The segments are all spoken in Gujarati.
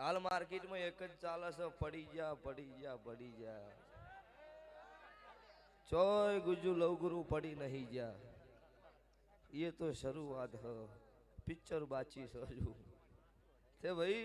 હાલ માર્કેટમાં એક જ ચાલે છે, પડી જા પડી જા પડી જા, ચોય ગુજુ લવગુરુ પડી નહીં જા. ये तो शुरुआत है, पिक्चर बाची सजू ते भाई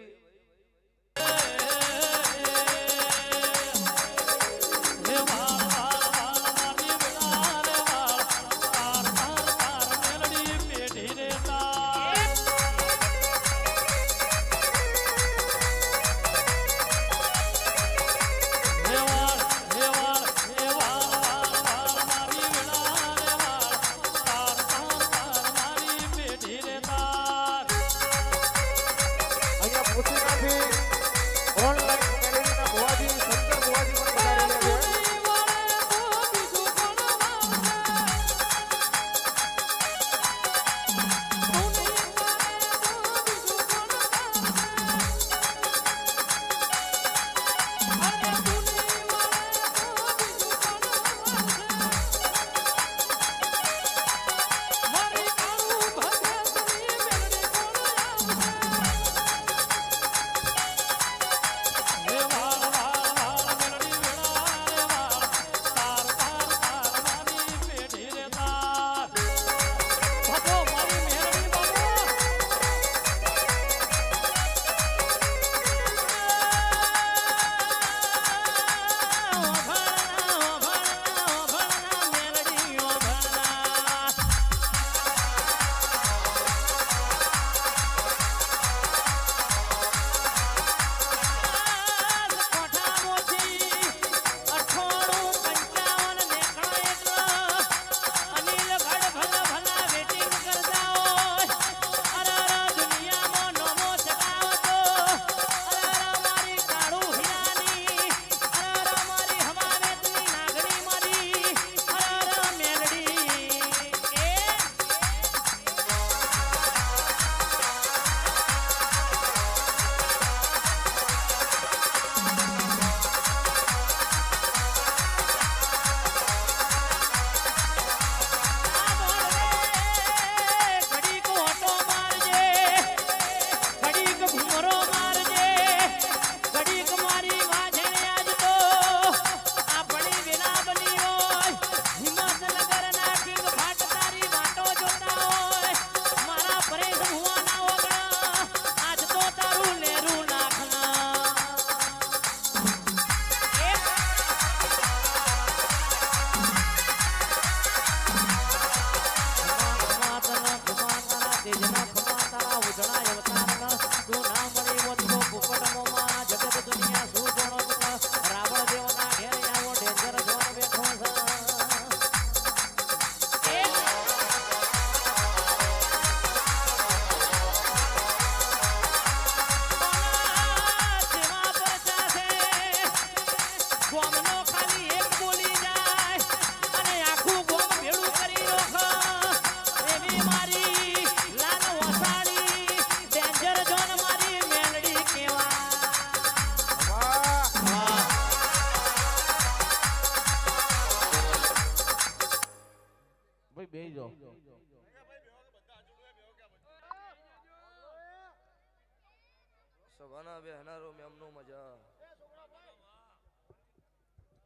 સભાના બેહનારો મેમનો મજા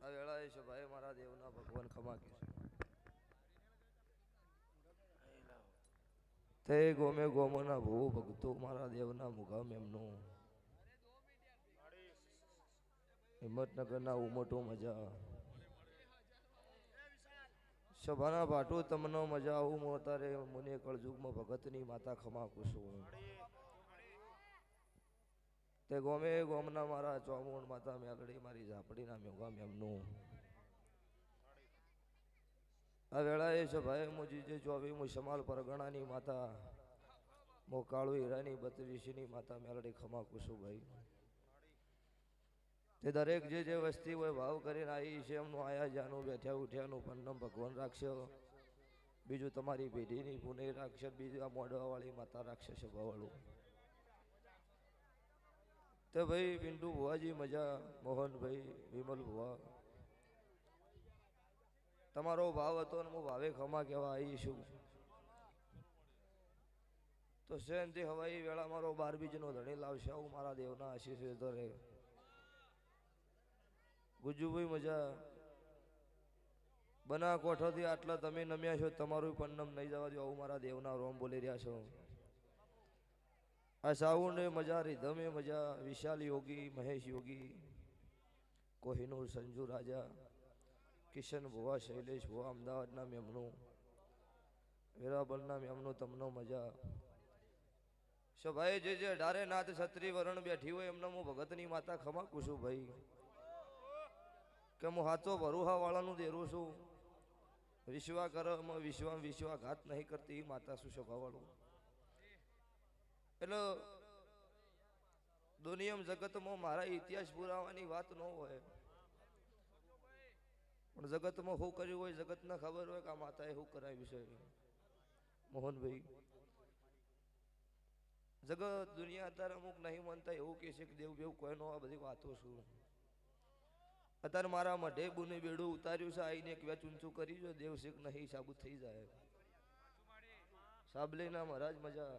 આ વેળાએ છે ભાઈ મારા દેવના ભગવાન ખમા કે તે ગોમે ગોમના ભૂ ભક્તો મારા દેવના મુગા મેમનો હિંમતનગરના ઉમટો મજા સભાના ભાટુ તમનો મજા આવું મોતારે મુને કળજુગમાં ભગતની માતા ખમા કુસુમ તે ગોમે ગોમના મારા ચોમુણ માતા મેલડી મારી ઝાપડીના મેઘા મેમનું આ વેળાએ છે ભાઈ મુજી જે ચોવી મુ સમાલ પરગણાની માતા મો કાળુ હીરાની 32ની માતા મેલડી ખમા કુસુભાઈ તે દરેક જે વસ્તી હોય ભાવ કરીને આવી છે એમનું આયા જાનું બેઠ્યા ઉઠ્યાનું પન્નમ ભગવાન રાખશે બીજું તમારી પેઢીની પુનઃ રાખશે બીજું આ મોઢવાવાળી માતા રાખશે સભાવાળું તે ભાઈ પિન્ટુ ભુવાજી મજા મોહનભાઈ વિમલ ભુવા તમારો ભાવ હતો ને હું ભાવે ખમા કહેવા આવી છું તો શેનથી હવાઈ વેળા મારો 12 બીજનો ધણી લાવશે આવું મારા દેવના આશીષ ધરે. ગુજ્જુભાઈ મજા બના કોઠોથી આટલા તમે નમ્યા છો, તમારું પન્નમ નહીં જવા દો આવું મારા દેવના રોમ બોલી રહ્યા છો. આ સાઉન્ડ એ મજા, રિધમ એ મજા, વિશાલ યોગી, મહેશ યોગી, કોહિનૂર સંજુ રાજા, કિશન ભુવા, શૈલેષ ભુવા, અમદાવાદના મેમનું, વેરાબલના મેમનું, તમને મજા. ભાઈ જે 18 નાથ છત્રી વરણ બેઠી હોય એમને હું ભગતની માતા ખમાકું છું ભાઈ, કે હું હાચો ભરુહા વાળાનું દેરું છું. વિશ્વા કરમ વિશ્વાઘાત નહીં કરતી માતા શું સભાવાળું. એટલે દુનિયમ જગતમાં મારા ઇતિહાસ પુરાવાની વાત ન હોય, પણ જગતમાં શું કર્યું હોય જગતને ખબર હોય કે આ માતાએ શું કરાવ્યું છે. મોહનભાઈ જગત દુનિયા અત્યારે અમુક નહીં માનતા એવું કે છે કે દેવ બેવ કોઈ નો, આ બધી વાતો શું. અત્યારે મારા મઢે બુને બેડું ઉતાર્યું છે, આઈને એક વેચ ઊંચું કરી જો દેવ શીખ નહીં સાબુત થઈ જાય. સાબલીના મહારાજ મજા,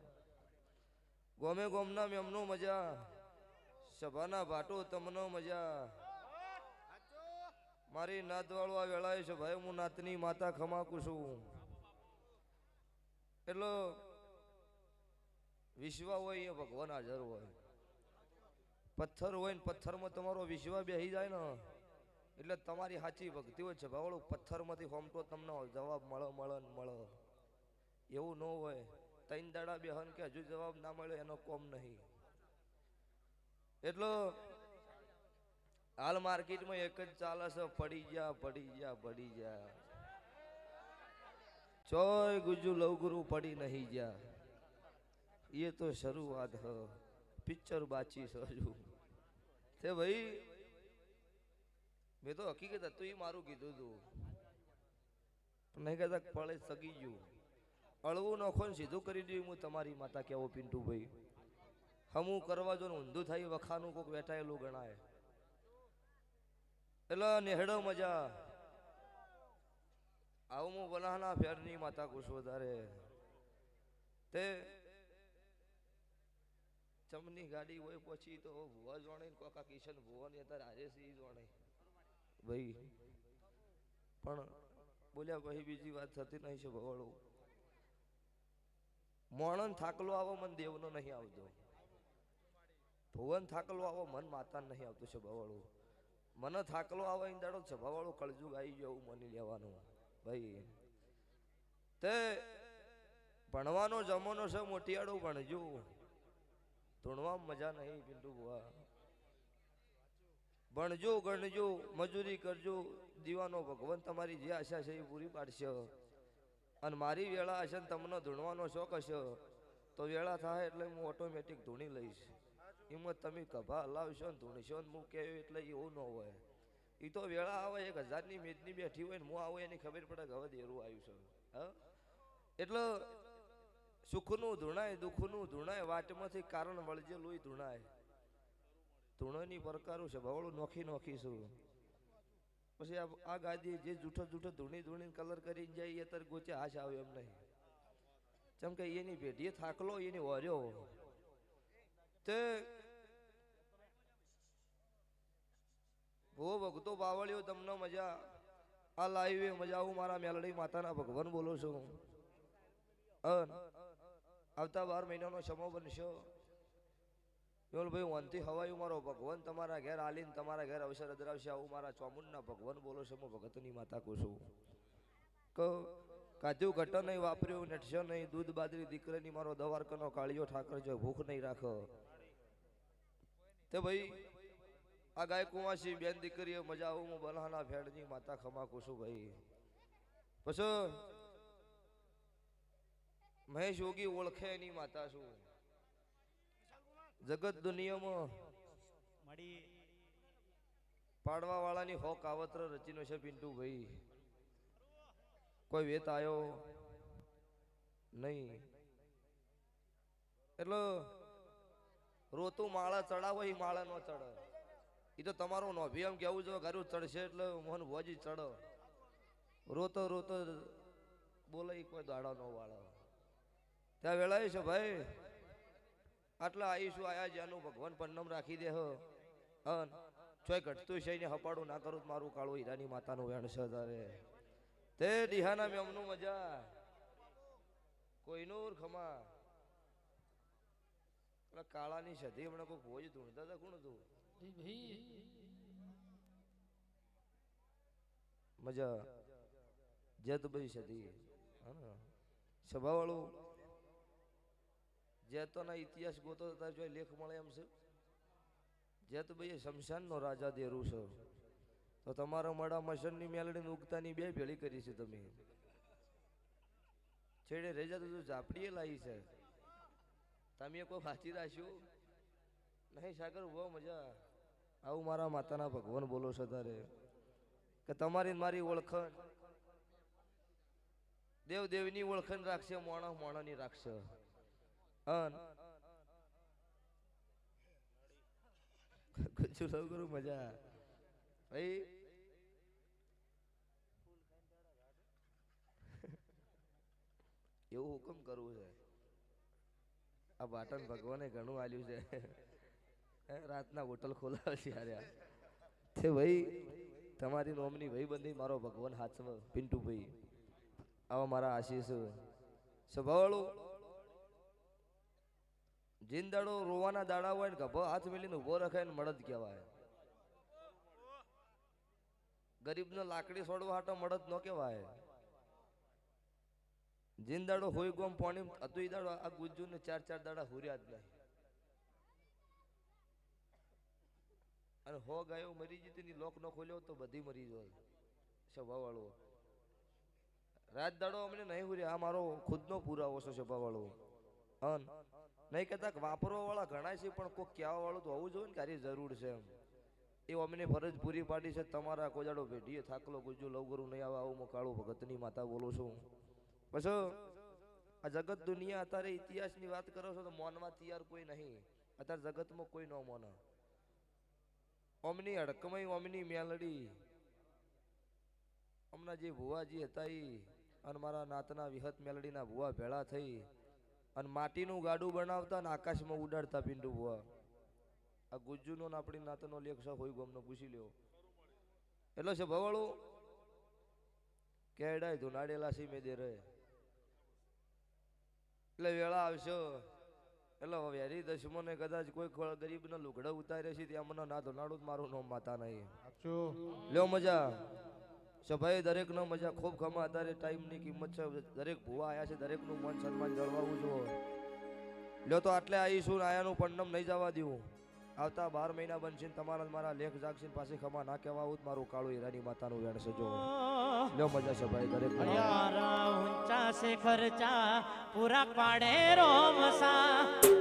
ગોમે ગોમના મેમનો મજા, સભાના ભાટો તમનો મજા. મારી નાતવાળો આ વેળાએ છે ભાઈ હું નાતની માતા ખમાકું છું. એટલે વિશ્વા હોય એ ભગવાન હાજર હોય, પથ્થર હોય ને પથ્થરમાં તમારો વિશ્વા બેસી જાય ને એટલે તમારી સાચી ભક્તિ હોય છે ભાવળું. પથ્થરમાંથી હોમતો તમને જવાબ મળે. એવું ન હોય 3 દાડા બેહન કે હજુ જવાબ ના મળે એનો કોમ નહીં. એટલો હાલ માર્કેટમાં એક જ ચાલે છે, પડી જા. ચોય ગુજુ લવગુરુ પડી નહીં જા, ये तो શરૂઆત હ, પિક્ચર બાચી સજુ. તે ભાઈ મેં તો હકીકત હતું એ મારું કીધું તું, પણ નહીં કહેતા પડે સગી ગયું. અળવું નોખો ને સીધું કરી દઉં હું તમારી માતા કેવો પિન્ટુ ભાઈ. હમું કરવા જો ને ઊંધું થાય વખાનું કોક વેટાયેલું ગણાય. એટલે નેહડો મજા આવું હું બનાના ફેરની માતા કુશ વધારે. તે ચમની ગાડી હોય પછી તો ભુવા જોણે કોકા કિશન ભુવા ને અત્યારે હારે સી જોણે ભાઈ. પણ બોલ્યા પછી બીજી વાત થતી નહીં છે ભવાળું. મોણન થાકલો આવો મન દેવનો નહીં આવતો, ભુવન થાકલો આવો મન માતા નહીં આવતું છે ભવાળું. મને થાકલો આવો અહીં દાડો છે ભવાળું, કળજુગ આવી ગયો એવું માની લેવાનું ભાઈ. તે ભણવાનો જમાનો છે, મોટિયાળું ભણજો, ધૂણવામાં મજા નહીં પિન્ટુ ભુવા. ભણજો ગણજો મજૂરી કરજો, દીવાનો ભગવાન તમારી જે આશા છે એ પૂરી પાડશે. અને મારી વેળા હશે ને તમને ધૂણવાનો શોખ હશે તો વેળા થાય એટલે હું ઓટોમેટિક ધૂણી લઈશ. એમાં તમે કભા હલાવશો ને ધૂણીશો ને હું કહ્યું એટલે એવું ન હોય. એ તો વેળા આવે 1000ની મેદની બેઠી હોય ને હું આવું એની ખબર પડે કે હવે દેરું આવ્યું છે. હા એટલે સુખનું ધૂણાય દુઃખનું ધૂણાય, વાટમાંથી કારણ વળજેલું ધૂણાય. ધૂણોની પ્રકારો છે ભવળું નોખી છું. પછી આ ગાદી જે જૂઠો ધૂણી કલર કરીને જાય એ અત્યારે ગોચે હાશ આવે એમ નહીં. જેમ કે એની પેઢીએ થાકલો એની વર્યો તે ભો ભગતો બાવળીઓ તમને મજા. આ લાઈવે મજા આવું મારા મેલડી માતાના ભગવાન બોલો છું. આવતા 12 મહિનાનો સમો બનશો ભાઈ વનથી હવાયું મારો ભગવાન તમારા ઘેર આલીને તમારા ઘેર અવસર અદરાવશે આવું મારા ચોમુંડના ભગવાન બોલો છો. હું ભગતની માતા કહું છું. કાધ્યું ઘટ નહીં વાપર્યું નેઠશો નહીં, દૂધ બાદરી દીકરીની મારો દવારકનો કાળિયો ઠાકર જો ભૂખ નહીં રાખો. તે ભાઈ આ ગાય કુંવાસી બેન દીકરીઓ મજા આવું હું બલહાના ફેડની માતા ખમા કહું છું ભાઈ. પછી મહેશ યોગી ઓળખે એની માતા છું. જગત દુનિયામાં પાડવા વાળાની હો કાવત્ર રચીનો છે પિન્ટુ ભાઈ. કોઈ વેત આવ્યો નહીં. એટલે રોતું માળા ચડાવો એ માળા નો ચડે. એ તો તમારું નોભી એમ કેવું છે ઘરું ચડશે એટલે મોહન ભોજી ચડો. રોતો રોતો બોલે કોઈ દાડા નો વાળો. ત્યાં વેળાય છે ભાઈ આટલા આવીશું આયા જ્યાંનું ભગવાન પન્નમ રાખી દે હન ચોય ઘટતું છે ને હપાડું ના કરું તો મારું કાળું હીરાની માતાનું વેણ છે તારે તે ડીહાના મેમનું મજા કોઈનું ખમા કાળાની સધી હમણાં કોઈ ભોજ ધૂણતા હતા કોણ હતું મજા જેતભાઈ સધી સભા વાળું જેતોના ઇતિહાસ ગોતો હતા જો લેખ મળે એમ છે જેતભાઈ શમશાનનો રાજા દેરું છે તો તમારા મડા મશનની મેલડી ઉગતાની બે ભેળી કરી છે તમે છેડે રેજા તો ઝાપડીએ લાવી છે તમે કોઈ વાંચી રાખ્યું નહીં સાગર બહુ મજા આવું મારા માતાના ભગવાન બોલો છો તારે કે તમારી મારી ઓળખણ દેવ દેવની ઓળખણ રાખશે મોણા મોણાની રાખશે અન કુછ સૌ કરું મજા ભાઈ એવું હુકમ કરવું છે આ બાટન ભગવાને ઘણું આલ્યું છે રાતના હોટલ ખોલાવે છે યાર તે ભાઈ તમારી નોમની ભાઈ બંધી મારો ભગવાન હાચવ પિન્ટુભાઈ આવા મારા આશીષ સ્વભાવવાળું જીંદાડો રોવાના દાડા હોય ને ગભો હાથ મેલીને ઉભો રખાય ને મળદ કહેવાય ગરીબનો લાકડી છોડવા હાટો મળદ ન કહેવાય જીંદાડો હોય ગોમ પાણી હતું દાડો આ ગુજ્જુ ને 4-4 દાડા હુર્યા જ નહીં અને હો ગાયો મરી જતી ની લોક ન ખોલ્યો તો બધી મરી જાય સ્વભાવ વાળો રાત દાડો અમને નહીં હુર્યા આ મારો ખુદનો પુરાવો છે સ્વભાવ વાળો અન નહીં કહેતા વાપરવા વાળા ઘણા છે પણ કોઈ કહેવા વાળું તો હોવું જોઈએ ને કે જરૂર છે એમ એ અમને ફરજ પૂરી પાડી છે તમારા કોજાડો ભેઢીએ થાકલો ગુજ્જુ લવગરું નહીં આવે આવું હું કાળું ભગતની માતા બોલું છું પછી આ જગત દુનિયા અત્યારે ઇતિહાસની વાત કરો છો તો મોનમાં તૈયાર કોઈ નહીં અત્યારે જગતમાં કોઈ ન મોને ઓમની હડકમય ઓમની મેલડી હમણાં જે ભુવાજી હતા એ અને મારા નાતના વિહત મેલડીના ભુવા ભેળા થઈ અને માટીનું ગાડું બનાવતા અને આકાશમાં ઉડાડતા પિંડુ ભુવા આ ગુજ્જુનો ને આપણી નાતનો લેખ છે હોય ગમનો પૂછી લ્યો એટલો છે ભવાળું કેડાય ધુનાડેલા સી મેં દે રહે એટલે વેળા આવશો એટલે વેરી દશમોને કદાચ કોઈ ગરીબનો લુગડા ઉતારે છે ત્યાં મને ના ધોનાડું મારું નામ માતા નહીં લ્યો મજા સભાએ દરેક નો મજા ખૂબ ખમા અત્યારે ટાઈમ ની કિંમત છે દરેક ભુવા આયા છે દરેક નું મન સન્માન જળવાવું જો લ્યો તો આટલે આવીશું આયાનું પન્નમ નહીં જવા દેવું આવતા 12 મહિના બનશે તમારા મારા લેખ જાગશે પાસે ખમા ના કહેવા આવું મારું કાળું હીરાની માતાનું વેણ છે જો લ્યો મજા સભાએ દરેક ઊંચા સે ખર્ચા પૂરા પાડે રોમસા